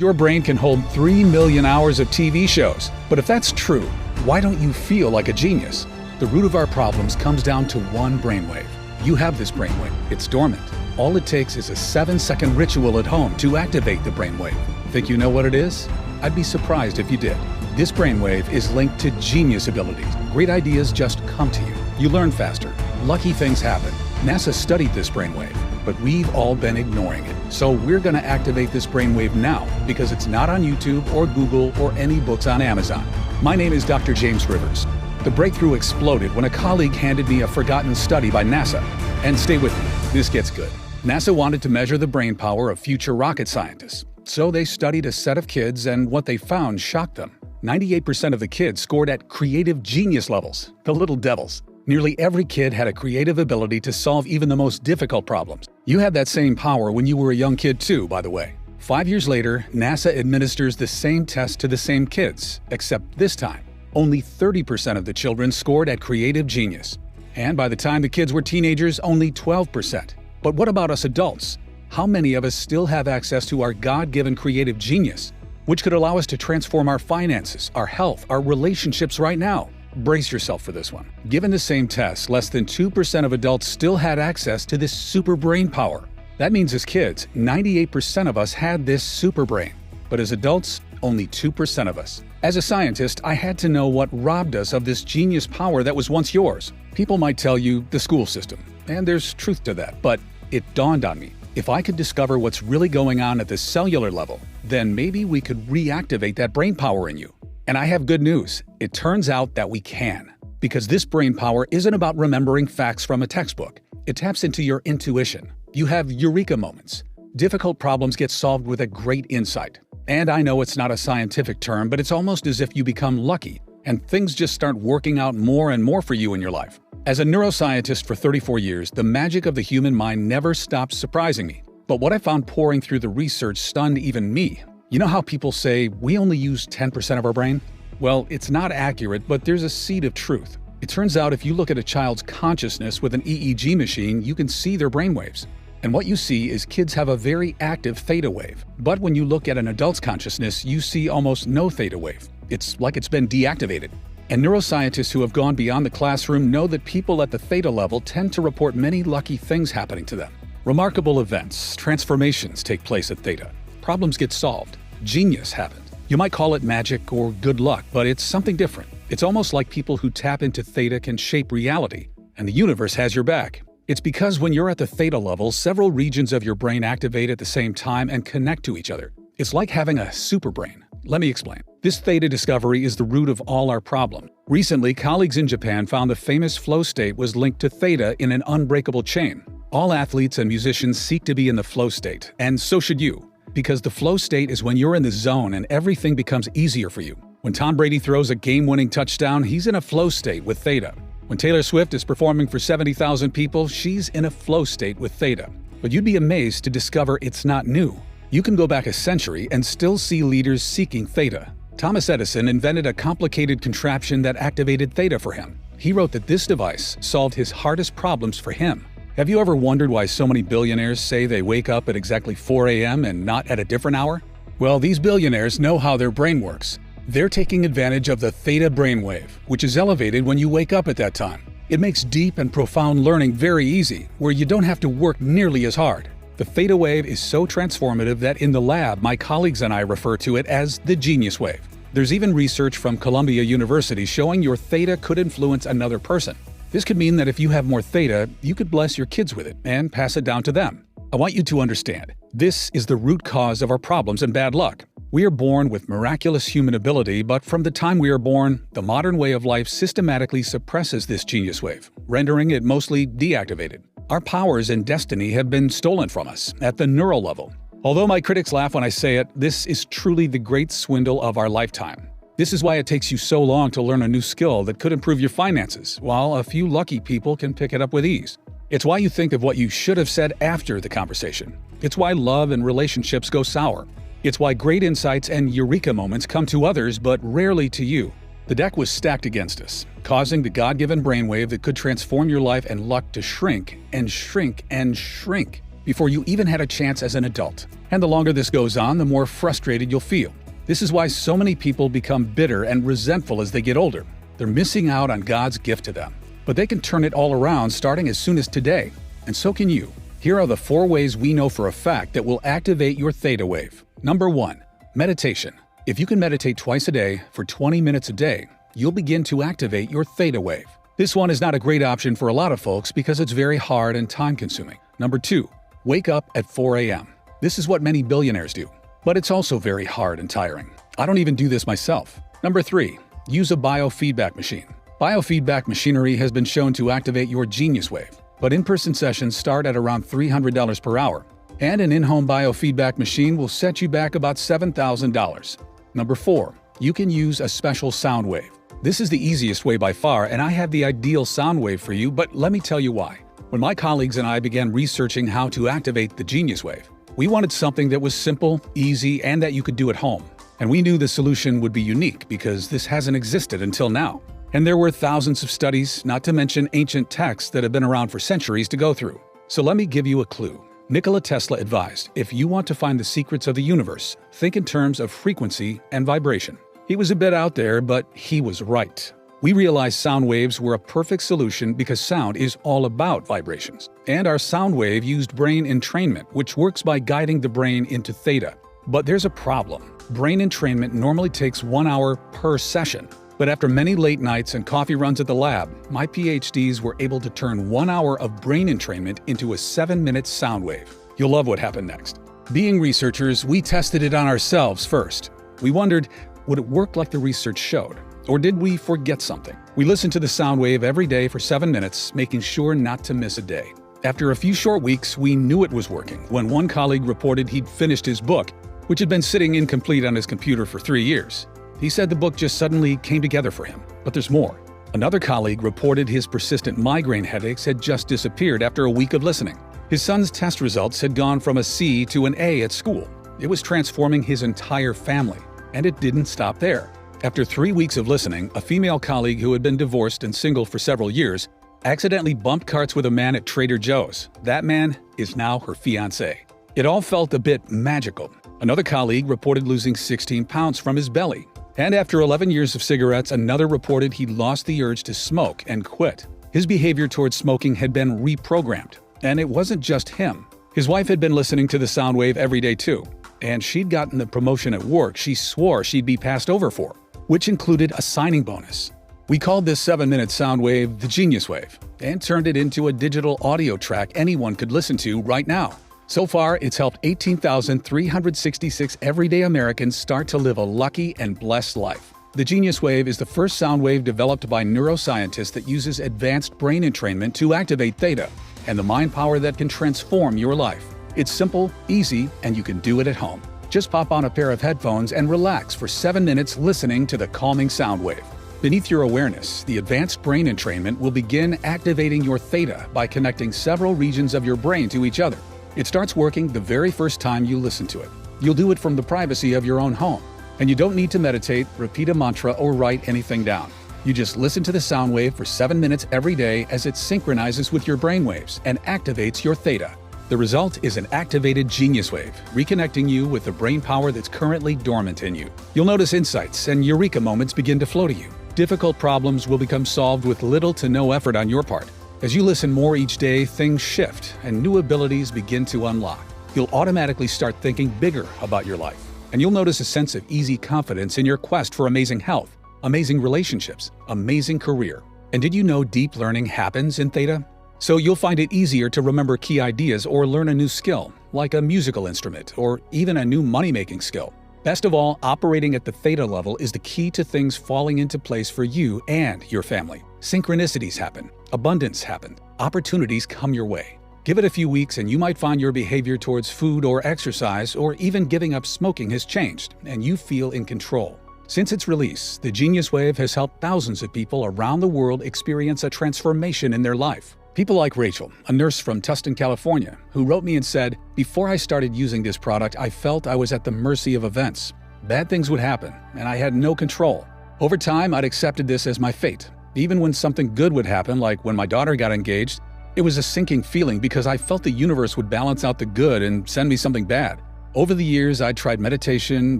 Your brain can hold 3 million hours of TV shows. But if that's true, why don't you feel like a genius? The root of our problems comes down to one brainwave. You have this brainwave. It's dormant. All it takes is a 7-second ritual at home to activate the brainwave. Think you know what it is? I'd be surprised if you did. This brainwave is linked to genius abilities. Great ideas just come to you. You learn faster. Lucky things happen. NASA studied this brainwave, but we've all been ignoring it. So we're going to activate this brainwave now because it's not on YouTube or Google or any books on Amazon. My name is Dr. James Rivers. The breakthrough exploded when a colleague handed me a forgotten study by NASA. And stay with me, this gets good. NASA wanted to measure the brain power of future rocket scientists. So they studied a set of kids, and what they found shocked them. 98% of the kids scored at creative genius levels, the little devils. Nearly every kid had a creative ability to solve even the most difficult problems. You had that same power when you were a young kid too, by the way. 5 years later, NASA administers the same test to the same kids, except this time, only 30% of the children scored at creative genius. And by the time the kids were teenagers, only 12%. But what about us adults? How many of us still have access to our God-given creative genius, which could allow us to transform our finances, our health, our relationships right now? Brace yourself for this one. Given the same test, less than 2% of adults still had access to this super brain power. That means as kids, 98% of us had this super brain. But as adults, only 2% of us. As a scientist, I had to know what robbed us of this genius power that was once yours. People might tell you the school system, and there's truth to that, but it dawned on me. If I could discover what's really going on at the cellular level, then maybe we could reactivate that brain power in you. And I have good news. It turns out that we can. Because this brain power isn't about remembering facts from a textbook. It taps into your intuition. You have eureka moments. Difficult problems get solved with a great insight. And I know it's not a scientific term, but it's almost as if you become lucky, and things just start working out more and more for you in your life. As a neuroscientist for 34 years, the magic of the human mind never stops surprising me. But what I found pouring through the research stunned even me. You know how people say we only use 10% of our brain? Well, it's not accurate, but there's a seed of truth. It turns out if you look at a child's consciousness with an EEG machine, you can see their brainwaves. And what you see is kids have a very active theta wave. But when you look at an adult's consciousness, you see almost no theta wave. It's like it's been deactivated. And neuroscientists who have gone beyond the classroom know that people at the theta level tend to report many lucky things happening to them. Remarkable events, transformations take place at theta. Problems get solved. Genius happened. You might call it magic or good luck, but it's something different. It's almost like people who tap into theta can shape reality, and the universe has your back. It's because when you're at the theta level, several regions of your brain activate at the same time and connect to each other. It's like having a super brain. Let me explain. This theta discovery is the root of all our problems. Recently, colleagues in Japan found the famous flow state was linked to theta in an unbreakable chain. All athletes and musicians seek to be in the flow state, and so should you. Because the flow state is when you're in the zone and everything becomes easier for you. When Tom Brady throws a game-winning touchdown, he's in a flow state with theta. When Taylor Swift is performing for 70,000 people, she's in a flow state with theta. But you'd be amazed to discover it's not new. You can go back a century and still see leaders seeking theta. Thomas Edison invented a complicated contraption that activated theta for him. He wrote that this device solved his hardest problems for him. Have you ever wondered why so many billionaires say they wake up at exactly 4 a.m. and not at a different hour? Well, these billionaires know how their brain works. They're taking advantage of the theta brainwave, which is elevated when you wake up at that time. It makes deep and profound learning very easy, where you don't have to work nearly as hard. The theta wave is so transformative that in the lab, my colleagues and I refer to it as the genius wave. There's even research from Columbia University showing your theta could influence another person. This could mean that if you have more theta, you could bless your kids with it and pass it down to them. I want you to understand, this is the root cause of our problems and bad luck. We are born with miraculous human ability, but from the time we are born, the modern way of life systematically suppresses this genius wave, rendering it mostly deactivated. Our powers and destiny have been stolen from us at the neural level. Although my critics laugh when I say it, this is truly the great swindle of our lifetime. This is why it takes you so long to learn a new skill that could improve your finances, while a few lucky people can pick it up with ease. It's why you think of what you should have said after the conversation. It's why love and relationships go sour. It's why great insights and eureka moments come to others, but rarely to you. The deck was stacked against us, causing the God-given brainwave that could transform your life and luck to shrink and shrink and shrink. before you even had a chance as an adult. And the longer this goes on, the more frustrated you'll feel. This is why so many people become bitter and resentful as they get older. They're missing out on God's gift to them. But they can turn it all around starting as soon as today. And so can you. Here are the 4 ways we know for a fact that will activate your theta wave. Number 1. Meditation. If you can meditate twice a day for 20 minutes a day, you'll begin to activate your theta wave. This one is not a great option for a lot of folks because it's very hard and time-consuming. Number 2. Wake up at 4 a.m. This is what many billionaires do. But it's also very hard and tiring. I don't even do this myself. Number 3. Use a biofeedback machine. Biofeedback machinery has been shown to activate your genius wave, but in-person sessions start at around $300 per hour, and an in-home biofeedback machine will set you back about $7,000. Number 4. You can use a special sound wave. This is the easiest way by far, and I have the ideal sound wave for you, but let me tell you why. When my colleagues and I began researching how to activate the genius wave, we wanted something that was simple, easy, and that you could do at home. And we knew the solution would be unique because this hasn't existed until now. And there were thousands of studies, not to mention ancient texts that have been around for centuries to go through. So let me give you a clue. Nikola Tesla advised, if you want to find the secrets of the universe, think in terms of frequency and vibration. He was a bit out there, but he was right. We realized sound waves were a perfect solution because sound is all about vibrations. And our sound wave used brain entrainment, which works by guiding the brain into theta. But there's a problem. Brain entrainment normally takes 1 hour per session. But after many late nights and coffee runs at the lab, my PhDs were able to turn 1 hour of brain entrainment into a 7-minute sound wave. You'll love what happened next. Being researchers, we tested it on ourselves first. We wondered, would it work like the research showed? Or did we forget something? We listened to the sound wave every day for 7 minutes, making sure not to miss a day. After a few short weeks, we knew it was working when one colleague reported he'd finished his book, which had been sitting incomplete on his computer for 3 years. He said the book just suddenly came together for him. But there's more. Another colleague reported his persistent migraine headaches had just disappeared after a week of listening. His son's test results had gone from a C to an A at school. It was transforming his entire family. And it didn't stop there. After 3 weeks of listening, a female colleague who had been divorced and single for several years accidentally bumped carts with a man at Trader Joe's. That man is now her fiancé. It all felt a bit magical. Another colleague reported losing 16 pounds from his belly. And after 11 years of cigarettes, another reported he'd lost the urge to smoke and quit. His behavior towards smoking had been reprogrammed. And it wasn't just him. His wife had been listening to the sound wave every day too. And she'd gotten the promotion at work she swore she'd be passed over for, which included a signing bonus. We called this 7-minute sound wave the Genius Wave and turned it into a digital audio track anyone could listen to right now. So far, it's helped 18,366 everyday Americans start to live a lucky and blessed life. The Genius Wave is the first sound wave developed by neuroscientists that uses advanced brain entrainment to activate theta and the mind power that can transform your life. It's simple, easy, and you can do it at home. Just pop on a pair of headphones and relax for 7 minutes listening to the calming sound wave. Beneath your awareness, the advanced brain entrainment will begin activating your theta by connecting several regions of your brain to each other. It starts working the very first time you listen to it. You'll do it from the privacy of your own home. And you don't need to meditate, repeat a mantra, or write anything down. You just listen to the sound wave for 7 minutes every day as it synchronizes with your brain waves and activates your theta. The result is an activated genius wave, reconnecting you with the brain power that's currently dormant in you. You'll notice insights and eureka moments begin to flow to you. Difficult problems will become solved with little to no effort on your part. As you listen more each day, things shift and new abilities begin to unlock. You'll automatically start thinking bigger about your life. And you'll notice a sense of easy confidence in your quest for amazing health, amazing relationships, amazing career. And did you know deep learning happens in theta? So you'll find it easier to remember key ideas or learn a new skill, like a musical instrument or even a new money-making skill. Best of all, operating at the theta level is the key to things falling into place for you and your family. Synchronicities happen, abundance happens, opportunities come your way. Give it a few weeks and you might find your behavior towards food or exercise or even giving up smoking has changed and you feel in control. Since its release, the Genius Wave has helped thousands of people around the world experience a transformation in their life. People like Rachel, a nurse from Tustin, California, who wrote me and said, "Before I started using this product, I felt I was at the mercy of events. Bad things would happen, and I had no control. Over time, I'd accepted this as my fate. Even when something good would happen, like when my daughter got engaged, It was a sinking feeling because I felt the universe would balance out the good and send me something bad. Over the years, I tried meditation,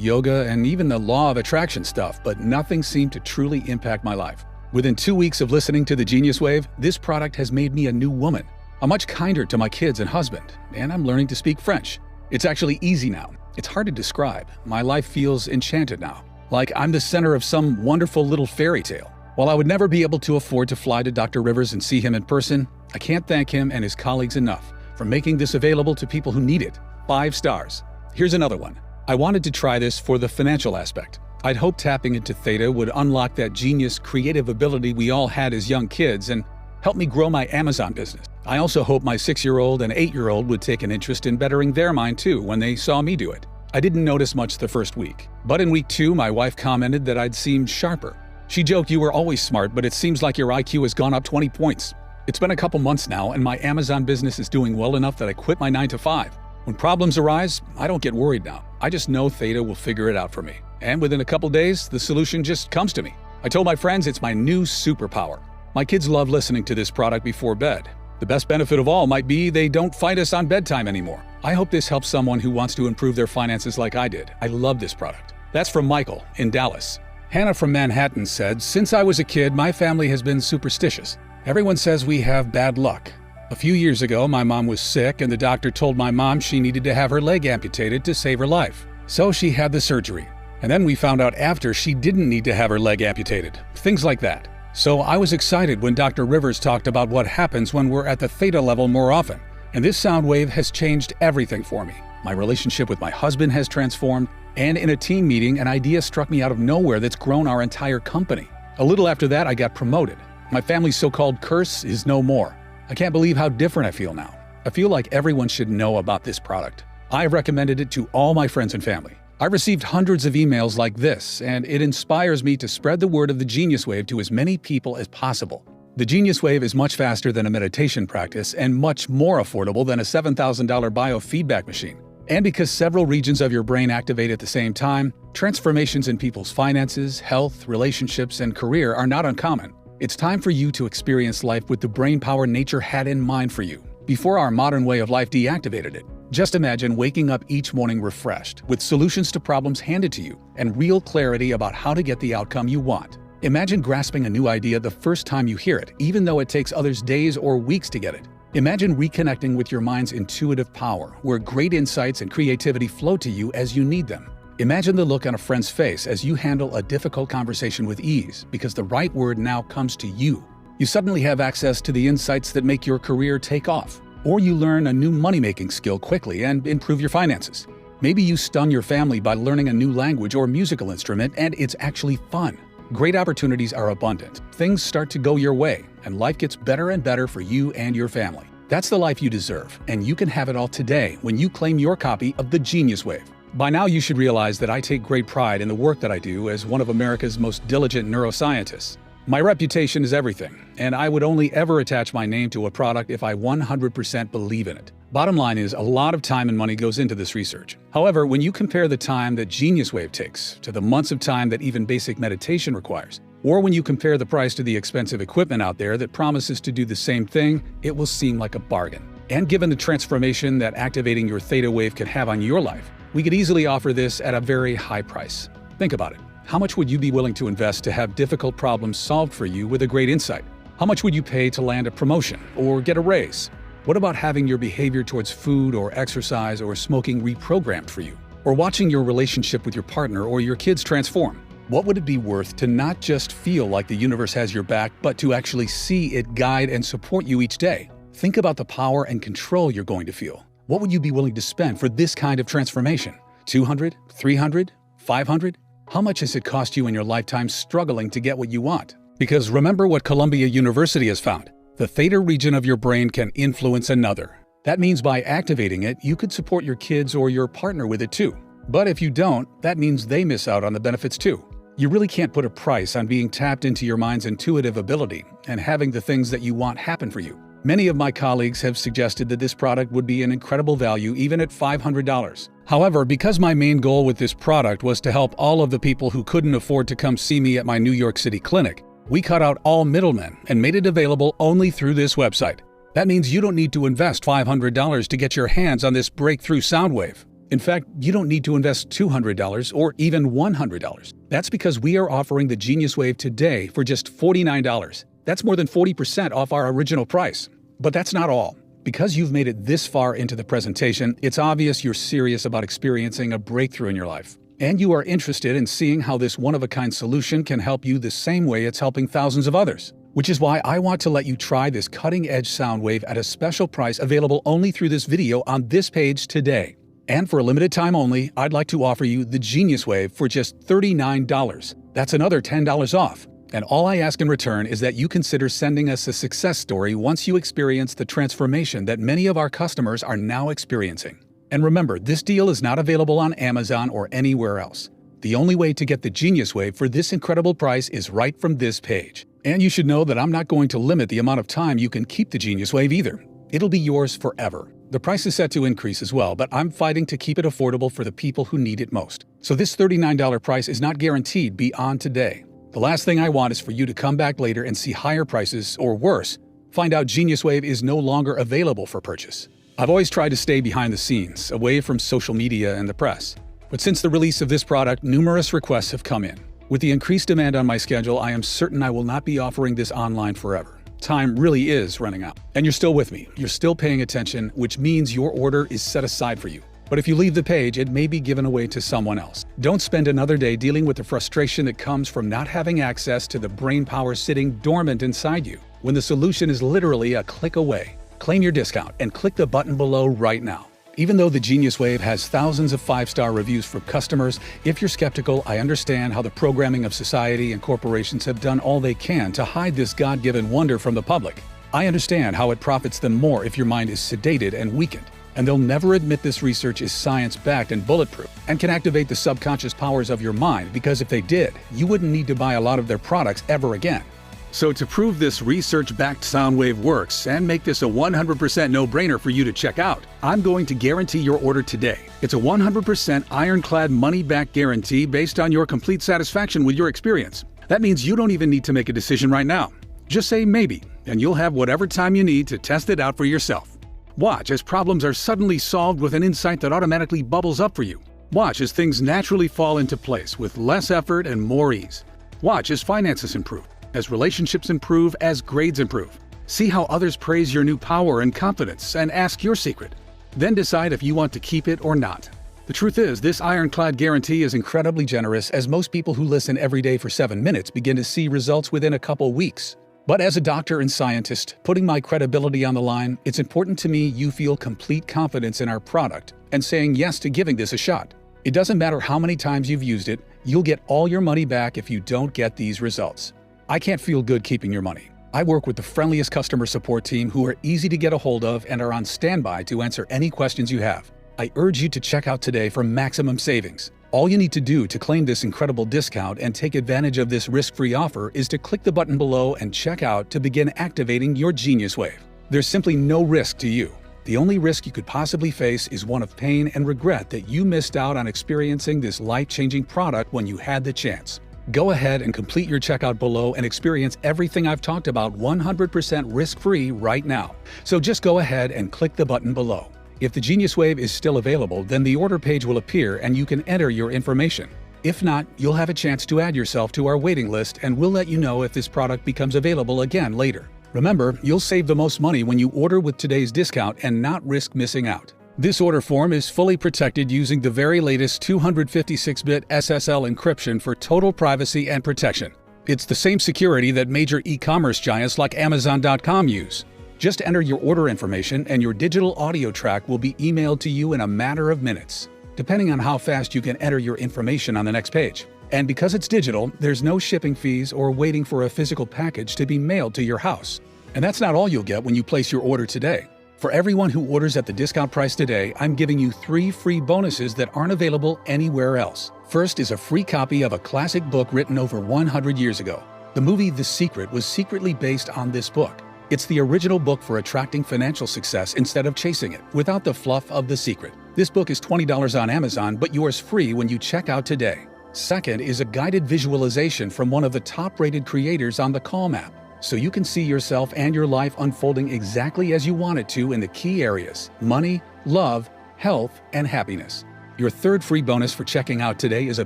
yoga, and even the law of attraction stuff, but nothing seemed to truly impact my life. Within 2 weeks of listening to the Genius Wave, this product has made me a new woman. I'm much kinder to my kids and husband, and I'm learning to speak French. It's actually easy now. It's hard to describe. My life feels enchanted now, like I'm the center of some wonderful little fairy tale. While I would never be able to afford to fly to Dr. Rivers and see him in person, I can't thank him and his colleagues enough for making this available to people who need it. 5 stars. Here's another one. I wanted to try this for the financial aspect. I'd hoped tapping into Theta would unlock that genius, creative ability we all had as young kids and help me grow my Amazon business. I also hope my 6-year-old and 8-year-old would take an interest in bettering their mind too when they saw me do it. I didn't notice much the first week, but in week 2, my wife commented that I'd seemed sharper. She joked, "You were always smart, but it seems like your IQ has gone up 20 points." It's been a couple months now, and my Amazon business is doing well enough that I quit my 9 to 5. When problems arise, I don't get worried now. I just know Theta will figure it out for me. And within a couple days, the solution just comes to me. I told my friends it's my new superpower. My kids love listening to this product before bed. The best benefit of all might be they don't fight us on bedtime anymore. I hope this helps someone who wants to improve their finances like I did. I love this product. That's from Michael in Dallas. Hannah from Manhattan said, "Since I was a kid, my family has been superstitious. Everyone says we have bad luck. A few years ago, my mom was sick and the doctor told my mom she needed to have her leg amputated to save her life. So she had the surgery. And then we found out after she didn't need to have her leg amputated. Things like that. So I was excited when Dr. Rivers talked about what happens when we're at the Theta level more often. And this sound wave has changed everything for me. My relationship with my husband has transformed, and in a team meeting, an idea struck me out of nowhere that's grown our entire company. A little after that, I got promoted. My family's so-called curse is no more. I can't believe how different I feel now. I feel like everyone should know about this product. I've recommended it to all my friends and family. I've received hundreds of emails like this, and it inspires me to spread the word of the Genius Wave to as many people as possible. The Genius Wave is much faster than a meditation practice and much more affordable than a $7,000 biofeedback machine. And because several regions of your brain activate at the same time, transformations in people's finances, health, relationships, and career are not uncommon. It's time for you to experience life with the brain power nature had in mind for you, before our modern way of life deactivated it. Just imagine waking up each morning refreshed, with solutions to problems handed to you, and real clarity about how to get the outcome you want. Imagine grasping a new idea the first time you hear it, even though it takes others days or weeks to get it. Imagine reconnecting with your mind's intuitive power, where great insights and creativity flow to you as you need them. Imagine the look on a friend's face as you handle a difficult conversation with ease, because the right word now comes to you. You suddenly have access to the insights that make your career take off. Or you learn a new money-making skill quickly and improve your finances. Maybe you stun your family by learning a new language or musical instrument, and it's actually fun. Great opportunities are abundant. Things start to go your way, and life gets better and better for you and your family. That's the life you deserve, and you can have it all today when you claim your copy of the Genius Wave. By now, you should realize that I take great pride in the work that I do as one of America's most diligent neuroscientists. My reputation is everything, and I would only ever attach my name to a product if I 100% believe in it. Bottom line is, a lot of time and money goes into this research. However, when you compare the time that Genius Wave takes to the months of time that even basic meditation requires, or when you compare the price to the expensive equipment out there that promises to do the same thing, it will seem like a bargain. And given the transformation that activating your Theta Wave can have on your life, we could easily offer this at a very high price. Think about it. How much would you be willing to invest to have difficult problems solved for you with a great insight? How much would you pay to land a promotion or get a raise? What about having your behavior towards food or exercise or smoking reprogrammed for you? Or watching your relationship with your partner or your kids transform? What would it be worth to not just feel like the universe has your back, but to actually see it guide and support you each day? Think about the power and control you're going to feel. What would you be willing to spend for this kind of transformation? $200, $300, $500? How much has it cost you in your lifetime struggling to get what you want? Because remember what Columbia University has found. The theta region of your brain can influence another. That means by activating it, you could support your kids or your partner with it too. But if you don't, that means they miss out on the benefits too. You really can't put a price on being tapped into your mind's intuitive ability and having the things that you want happen for you. Many of my colleagues have suggested that this product would be an incredible value even at $500. However, because my main goal with this product was to help all of the people who couldn't afford to come see me at my New York City clinic, we cut out all middlemen and made it available only through this website. That means you don't need to invest $500 to get your hands on this breakthrough sound wave. In fact, you don't need to invest $200 or even $100. That's because we are offering the Genius Wave today for just $49. That's more than 40% off our original price. But that's not all. Because you've made it this far into the presentation, it's obvious you're serious about experiencing a breakthrough in your life. And you are interested in seeing how this one-of-a-kind solution can help you the same way it's helping thousands of others. Which is why I want to let you try this cutting-edge sound wave at a special price available only through this video on this page today. And for a limited time only, I'd like to offer you the Genius Wave for just $39. That's another $10 off. And all I ask in return is that you consider sending us a success story once you experience the transformation that many of our customers are now experiencing. And remember, this deal is not available on Amazon or anywhere else. The only way to get the Genius Wave for this incredible price is right from this page. And you should know that I'm not going to limit the amount of time you can keep the Genius Wave either. It'll be yours forever. The price is set to increase as well, but I'm fighting to keep it affordable for the people who need it most. So this $39 price is not guaranteed beyond today. The last thing I want is for you to come back later and see higher prices, or worse, find out Genius Wave is no longer available for purchase. I've always tried to stay behind the scenes, away from social media and the press. But since the release of this product, numerous requests have come in. With the increased demand on my schedule, I am certain I will not be offering this online forever. Time really is running out. And you're still with me. You're still paying attention, which means your order is set aside for you. But if you leave the page, it may be given away to someone else. Don't spend another day dealing with the frustration that comes from not having access to the brain power sitting dormant inside you, when the solution is literally a click away. Claim your discount and click the button below right now. Even though the Genius Wave has thousands of 5-star reviews from customers, if you're skeptical, I understand how the programming of society and corporations have done all they can to hide this God-given wonder from the public. I understand how it profits them more if your mind is sedated and weakened. And they'll never admit this research is science-backed and bulletproof and can activate the subconscious powers of your mind, because if they did, you wouldn't need to buy a lot of their products ever again. So to prove this research-backed sound wave works and make this a 100% no-brainer for you to check out, I'm going to guarantee your order today. It's a 100% ironclad money-back guarantee based on your complete satisfaction with your experience. That means you don't even need to make a decision right now. Just say maybe, and you'll have whatever time you need to test it out for yourself. Watch as problems are suddenly solved with an insight that automatically bubbles up for you. Watch as things naturally fall into place with less effort and more ease. Watch as finances improve, as relationships improve, as grades improve. See how others praise your new power and confidence and ask your secret. Then decide if you want to keep it or not. The truth is, this ironclad guarantee is incredibly generous, as most people who listen every day for 7 minutes begin to see results within a couple weeks. But as a doctor and scientist, putting my credibility on the line, it's important to me you feel complete confidence in our product and saying yes to giving this a shot. It doesn't matter how many times you've used it, you'll get all your money back if you don't get these results. I can't feel good keeping your money. I work with the friendliest customer support team who are easy to get a hold of and are on standby to answer any questions you have. I urge you to check out today for maximum savings. All you need to do to claim this incredible discount and take advantage of this risk-free offer is to click the button below and check out to begin activating your Genius Wave. There's simply no risk to you. The only risk you could possibly face is one of pain and regret that you missed out on experiencing this life-changing product when you had the chance. Go ahead and complete your checkout below and experience everything I've talked about 100% risk-free right now. So just go ahead and click the button below. If the Genius Wave is still available, then the order page will appear and you can enter your information. If not, you'll have a chance to add yourself to our waiting list, and we'll let you know if this product becomes available again later. Remember, you'll save the most money when you order with today's discount and not risk missing out. This order form is fully protected using the very latest 256-bit SSL encryption for total privacy and protection. It's the same security that major e-commerce giants like Amazon.com use. Just enter your order information and your digital audio track will be emailed to you in a matter of minutes, depending on how fast you can enter your information on the next page. And because it's digital, there's no shipping fees or waiting for a physical package to be mailed to your house. And that's not all you'll get when you place your order today. For everyone who orders at the discount price today, I'm giving you 3 free bonuses that aren't available anywhere else. First is a free copy of a classic book written over 100 years ago. The movie The Secret was secretly based on this book. It's the original book for attracting financial success instead of chasing it, without the fluff of The Secret. This book is $20 on Amazon, but yours free when you check out today. Second is a guided visualization from one of the top-rated creators on the Calm app. so you can see yourself and your life unfolding exactly as you want it to in the key areas: money, love, health, and happiness. Your third free bonus for checking out today is a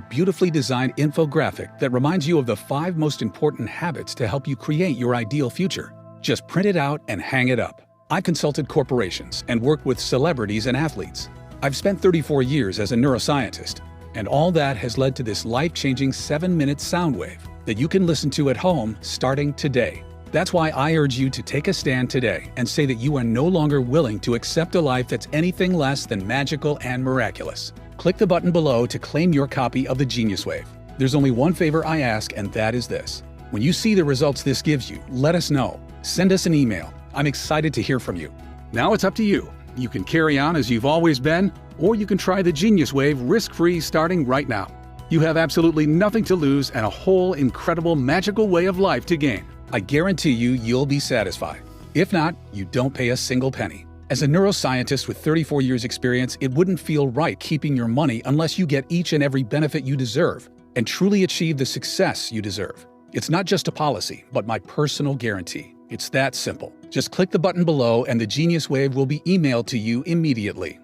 beautifully designed infographic that reminds you of the 5 most important habits to help you create your ideal future. Just print it out and hang it up. I've consulted corporations and worked with celebrities and athletes. I've spent 34 years as a neuroscientist, and all that has led to this life-changing 7-minute sound wave that you can listen to at home starting today. That's why I urge you to take a stand today and say that you are no longer willing to accept a life that's anything less than magical and miraculous. Click the button below to claim your copy of the Genius Wave. There's only one favor I ask, and that is this. When you see the results this gives you, let us know. Send us an email. I'm excited to hear from you. Now it's up to you. You can carry on as you've always been, or you can try the Genius Wave risk-free starting right now. You have absolutely nothing to lose and a whole incredible magical way of life to gain. I guarantee you'll be satisfied. If not, you don't pay a single penny. As a neuroscientist with 34 years experience, it wouldn't feel right keeping your money unless you get each and every benefit you deserve and truly achieve the success you deserve. It's not just a policy, but my personal guarantee. It's that simple. Just click the button below and the Genius Wave will be emailed to you immediately.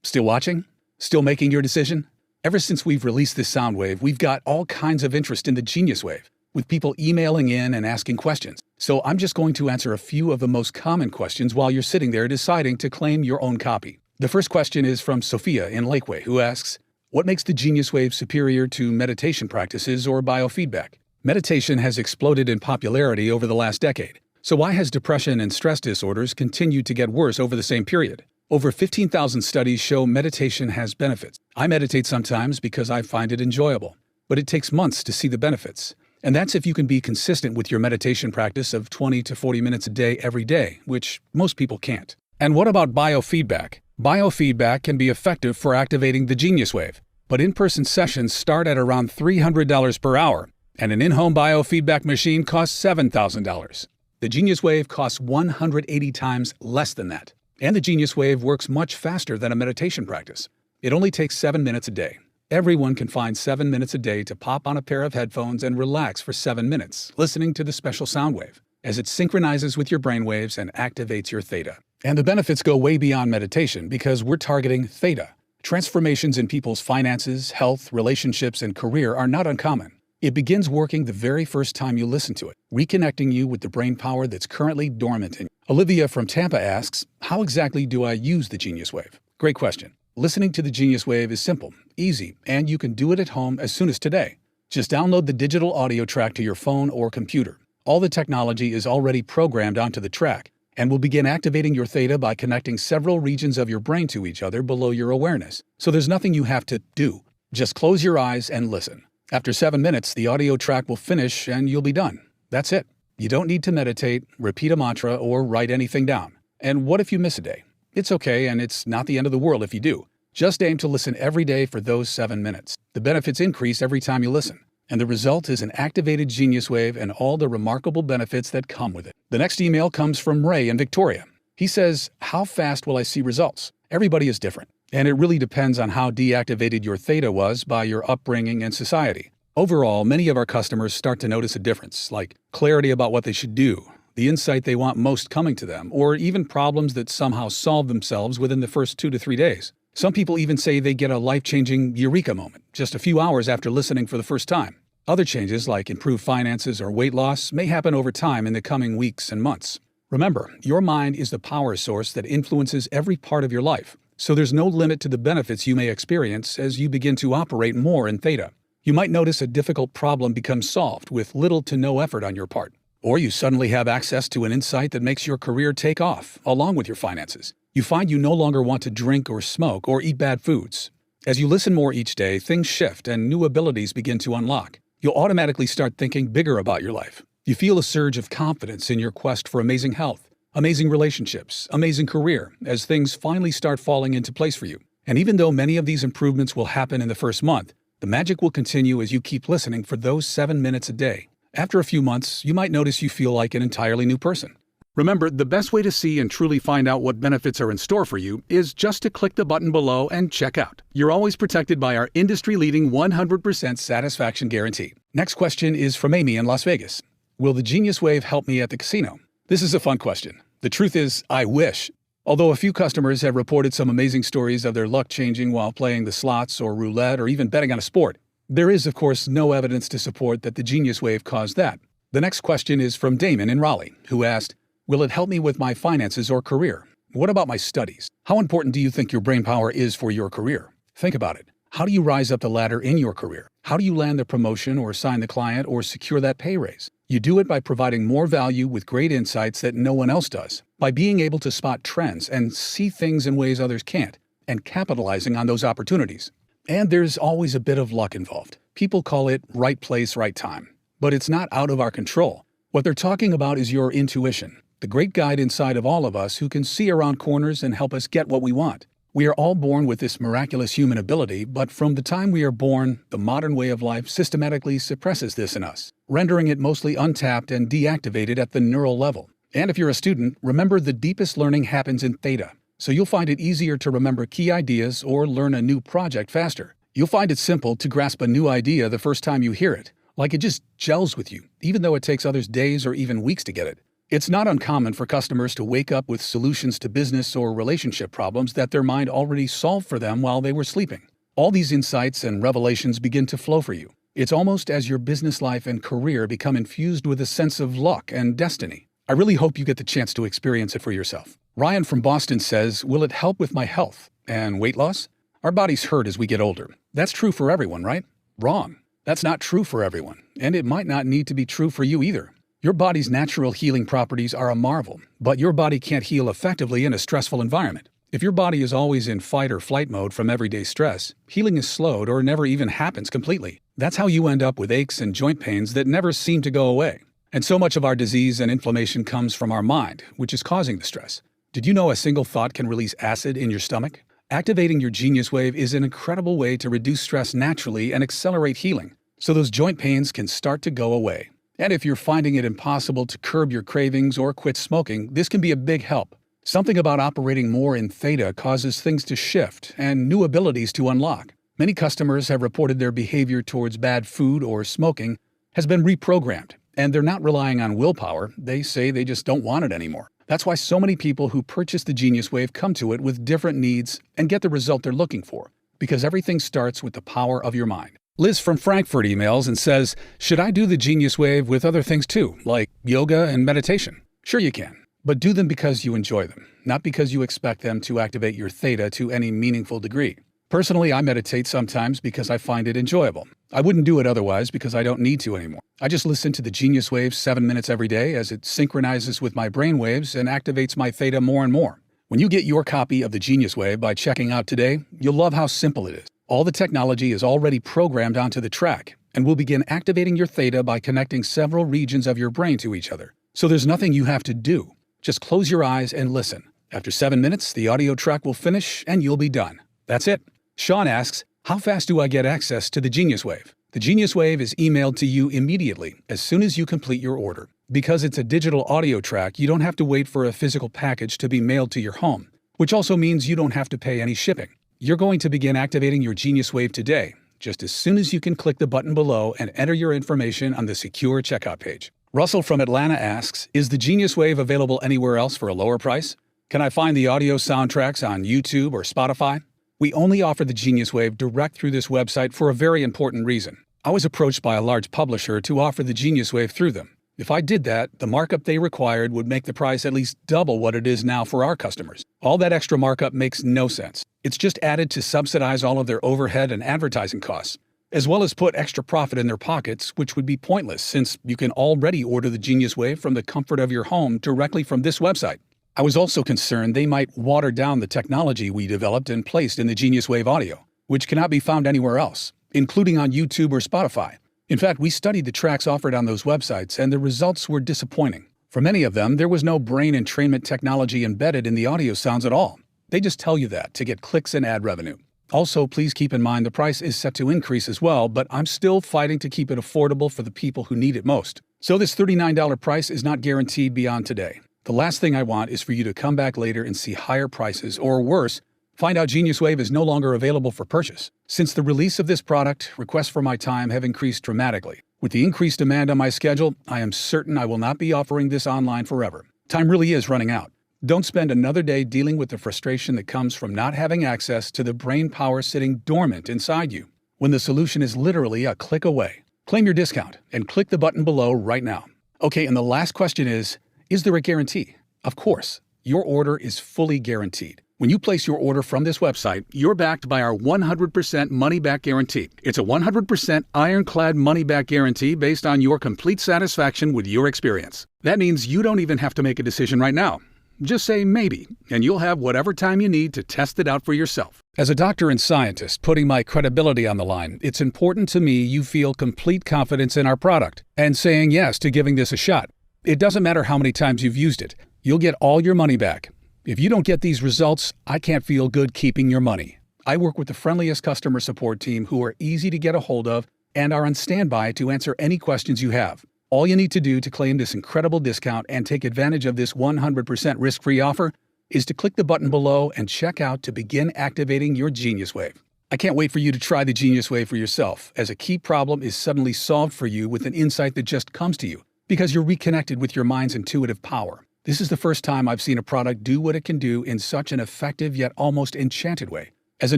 Still watching? Still making your decision? Ever since we've released this sound wave, we've got all kinds of interest in the Genius Wave, with people emailing in and asking questions. So I'm just going to answer a few of the most common questions while you're sitting there deciding to claim your own copy. The first question is from Sophia in Lakeway, who asks, what makes the Genius Wave superior to meditation practices or biofeedback? Meditation has exploded in popularity over the last decade. So why has depression and stress disorders continued to get worse over the same period? Over 15,000 studies show meditation has benefits. I meditate sometimes because I find it enjoyable, but it takes months to see the benefits. And that's if you can be consistent with your meditation practice of 20 to 40 minutes a day every day, which most people can't. And what about biofeedback? Biofeedback can be effective for activating the Genius Wave, but in-person sessions start at around $300 per hour, and an in-home biofeedback machine costs $7,000. The Genius Wave costs 180 times less than that. And the Genius Wave works much faster than a meditation practice. It only takes 7 minutes a day. Everyone can find 7 minutes a day to pop on a pair of headphones and relax for 7 minutes, listening to the special sound wave, as it synchronizes with your brainwaves and activates your theta. And the benefits go way beyond meditation because we're targeting theta. Transformations in people's finances, health, relationships, and career are not uncommon. It begins working the very first time you listen to it, reconnecting you with the brain power that's currently dormant in you. Olivia from Tampa asks, how exactly do I use the Genius Wave? Great question. Listening to the Genius Wave is simple, easy, and you can do it at home as soon as today. Just download the digital audio track to your phone or computer. All the technology is already programmed onto the track and will begin activating your theta by connecting several regions of your brain to each other below your awareness. So there's nothing you have to do. Just close your eyes and listen. After 7 minutes, the audio track will finish and you'll be done. That's it. You don't need to meditate, repeat a mantra, or write anything down. And what if you miss a day? It's okay, and it's not the end of the world if you do. Just aim to listen every day for those 7 minutes. The benefits increase every time you listen, and the result is an activated Genius Wave and all the remarkable benefits that come with it. The next email comes from Ray in Victoria. He says, how fast will I see results? Everybody is different, and it really depends on how deactivated your theta was by your upbringing and society. Overall, many of our customers start to notice a difference, like clarity about what they should do, the insight they want most coming to them, or even problems that somehow solve themselves within the first 2 to 3 days. Some people even say they get a life-changing eureka moment just a few hours after listening for the first time. Other changes, like improved finances or weight loss, may happen over time in the coming weeks and months. Remember, your mind is the power source that influences every part of your life, so there's no limit to the benefits you may experience as you begin to operate more in theta. You might notice a difficult problem becomes solved with little to no effort on your part. Or you suddenly have access to an insight that makes your career take off, along with your finances. You find you no longer want to drink or smoke or eat bad foods. As you listen more each day, things shift and new abilities begin to unlock. You'll automatically start thinking bigger about your life. You feel a surge of confidence in your quest for amazing health, amazing relationships, amazing career, as things finally start falling into place for you. And even though many of these improvements will happen in the first month, the magic will continue as you keep listening for those 7 minutes a day. After a few months, you might notice you feel like an entirely new person. Remember, the best way to see and truly find out what benefits are in store for you is just to click the button below and check out. You're always protected by our industry-leading 100% satisfaction guarantee. Next question is from Amy in Las Vegas. Will the Genius Wave help me at the casino? This is a fun question. The truth is, I wish. Although a few customers have reported some amazing stories of their luck changing while playing the slots or roulette or even betting on a sport, there is, of course, no evidence to support that the Genius Wave caused that. The next question is from Damon in Raleigh, who asked, will it help me with my finances or career? What about my studies? How important do you think your brain power is for your career? Think about it. How do you rise up the ladder in your career? How do you land the promotion or sign the client or secure that pay raise? You do it by providing more value with great insights that no one else does, by being able to spot trends and see things in ways others can't, and capitalizing on those opportunities. And there's always a bit of luck involved. People call it right place, right time. But it's not out of our control. What they're talking about is your intuition, the great guide inside of all of us who can see around corners and help us get what we want. We are all born with this miraculous human ability, but from the time we are born, the modern way of life systematically suppresses this in us, rendering it mostly untapped and deactivated at the neural level. And if you're a student, remember the deepest learning happens in theta, so you'll find it easier to remember key ideas or learn a new project faster. You'll find it simple to grasp a new idea the first time you hear it, like it just gels with you, even though it takes others days or even weeks to get it. It's not uncommon for customers to wake up with solutions to business or relationship problems that their mind already solved for them while they were sleeping. All these insights and revelations begin to flow for you. It's almost as your business life and career become infused with a sense of luck and destiny. I really hope you get the chance to experience it for yourself. Ryan from Boston says, will it help with my health and weight loss? Our bodies hurt as we get older. That's true for everyone, right? Wrong. That's not true for everyone, and it might not need to be true for you either. Your body's natural healing properties are a marvel, but your body can't heal effectively in a stressful environment. If your body is always in fight or flight mode from everyday stress, healing is slowed or never even happens completely. That's how you end up with aches and joint pains that never seem to go away. And so much of our disease and inflammation comes from our mind, which is causing the stress. Did you know a single thought can release acid in your stomach? Activating your Genius Wave is an incredible way to reduce stress naturally and accelerate healing, so those joint pains can start to go away. And if you're finding it impossible to curb your cravings or quit smoking, this can be a big help. Something about operating more in theta causes things to shift and new abilities to unlock. Many customers have reported their behavior towards bad food or smoking has been reprogrammed, and they're not relying on willpower. They say they just don't want it anymore. That's why so many people who purchase the Genius Wave come to it with different needs and get the result they're looking for, because everything starts with the power of your mind. Liz from Frankfurt emails and says, should I do the Genius Wave with other things too, like yoga and meditation? Sure you can, but do them because you enjoy them, not because you expect them to activate your theta to any meaningful degree. Personally, I meditate sometimes because I find it enjoyable. I wouldn't do it otherwise because I don't need to anymore. I just listen to the Genius Wave 7 minutes every day as it synchronizes with my brain waves and activates my theta more and more. When you get your copy of the Genius Wave by checking out today, you'll love how simple it is. All the technology is already programmed onto the track and will begin activating your theta by connecting several regions of your brain to each other. So there's nothing you have to do. Just close your eyes and listen. After 7 minutes, the audio track will finish and you'll be done. That's it. Sean asks, how fast do I get access to the Genius Wave? The Genius Wave is emailed to you immediately as soon as you complete your order. Because it's a digital audio track, you don't have to wait for a physical package to be mailed to your home, which also means you don't have to pay any shipping. You're going to begin activating your Genius Wave today, just as soon as you can click the button below and enter your information on the secure checkout page. Russell from Atlanta asks, is the Genius Wave available anywhere else for a lower price? Can I find the audio soundtracks on YouTube or Spotify? We only offer the Genius Wave direct through this website for a very important reason. I was approached by a large publisher to offer the Genius Wave through them. If I did that, the markup they required would make the price at least double what it is now for our customers. All that extra markup makes no sense. It's just added to subsidize all of their overhead and advertising costs, as well as put extra profit in their pockets, which would be pointless since you can already order the Genius Wave from the comfort of your home directly from this website. I was also concerned they might water down the technology we developed and placed in the Genius Wave audio, which cannot be found anywhere else, including on YouTube or Spotify. In fact, we studied the tracks offered on those websites, and the results were disappointing. For many of them, there was no brain entrainment technology embedded in the audio sounds at all. They just tell you that to get clicks and ad revenue. Also, please keep in mind the price is set to increase as well, but I'm still fighting to keep it affordable for the people who need it most. So this $39 price is not guaranteed beyond today. The last thing I want is for you to come back later and see higher prices, or worse, find out Genius Wave is no longer available for purchase. Since the release of this product, requests for my time have increased dramatically. With the increased demand on my schedule, I am certain I will not be offering this online forever. Time really is running out. Don't spend another day dealing with the frustration that comes from not having access to the brain power sitting dormant inside you, when the solution is literally a click away. Claim your discount and click the button below right now. Okay, and the last question is there a guarantee? Of course, your order is fully guaranteed. When you place your order from this website, you're backed by our 100% money-back guarantee. It's a 100% ironclad money-back guarantee based on your complete satisfaction with your experience. That means you don't even have to make a decision right now. Just say maybe, and you'll have whatever time you need to test it out for yourself. As a doctor and scientist putting my credibility on the line, it's important to me you feel complete confidence in our product and saying yes to giving this a shot. It doesn't matter how many times you've used it. You'll get all your money back. If you don't get these results, I can't feel good keeping your money. I work with the friendliest customer support team who are easy to get a hold of and are on standby to answer any questions you have. All you need to do to claim this incredible discount and take advantage of this 100% risk-free offer is to click the button below and check out to begin activating your Genius Wave. I can't wait for you to try the Genius Wave for yourself, as a key problem is suddenly solved for you with an insight that just comes to you because you're reconnected with your mind's intuitive power. This is the first time I've seen a product do what it can do in such an effective yet almost enchanted way. As a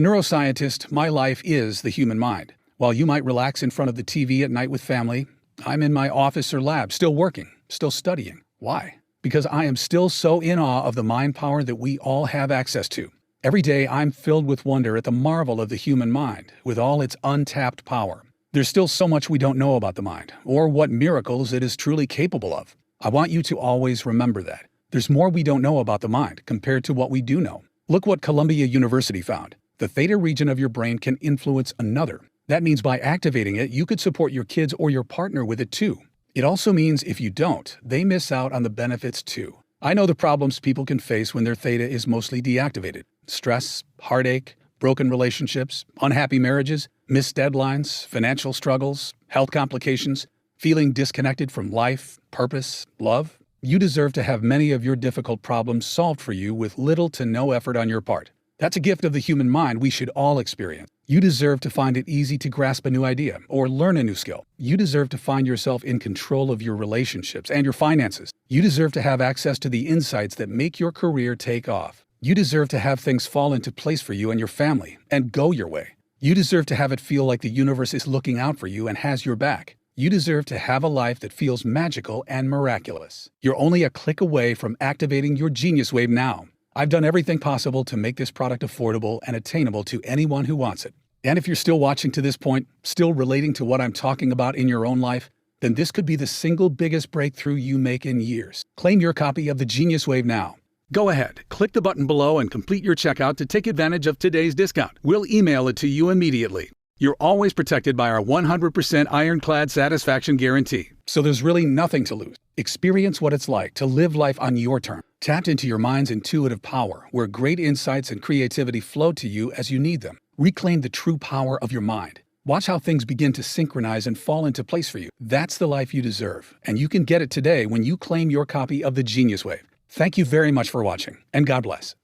neuroscientist, my life is the human mind. While you might relax in front of the TV at night with family, I'm in my office or lab, still working, still studying. Why? Because I am still so in awe of the mind power that we all have access to. Every day, I'm filled with wonder at the marvel of the human mind, with all its untapped power. There's still so much we don't know about the mind, or what miracles it is truly capable of. I want you to always remember that. There's more we don't know about the mind compared to what we do know. Look what Columbia University found. The theta region of your brain can influence another. That means by activating it, you could support your kids or your partner with it too. It also means if you don't, they miss out on the benefits too. I know the problems people can face when their theta is mostly deactivated. Stress, heartache, broken relationships, unhappy marriages, missed deadlines, financial struggles, health complications, feeling disconnected from life, purpose, love. You deserve to have many of your difficult problems solved for you with little to no effort on your part. That's a gift of the human mind we should all experience. You deserve to find it easy to grasp a new idea or learn a new skill. You deserve to find yourself in control of your relationships and your finances. You deserve to have access to the insights that make your career take off. You deserve to have things fall into place for you and your family and go your way. You deserve to have it feel like the universe is looking out for you and has your back. You deserve to have a life that feels magical and miraculous. You're only a click away from activating your Genius Wave now. I've done everything possible to make this product affordable and attainable to anyone who wants it. And if you're still watching to this point, still relating to what I'm talking about in your own life, then this could be the single biggest breakthrough you make in years. Claim your copy of the Genius Wave now. Go ahead, click the button below and complete your checkout to take advantage of today's discount. We'll email it to you immediately. You're always protected by our 100% ironclad satisfaction guarantee, so there's really nothing to lose. Experience what it's like to live life on your terms. Tap into your mind's intuitive power, where great insights and creativity flow to you as you need them. Reclaim the true power of your mind. Watch how things begin to synchronize and fall into place for you. That's the life you deserve, and you can get it today when you claim your copy of the Genius Wave. Thank you very much for watching, and God bless.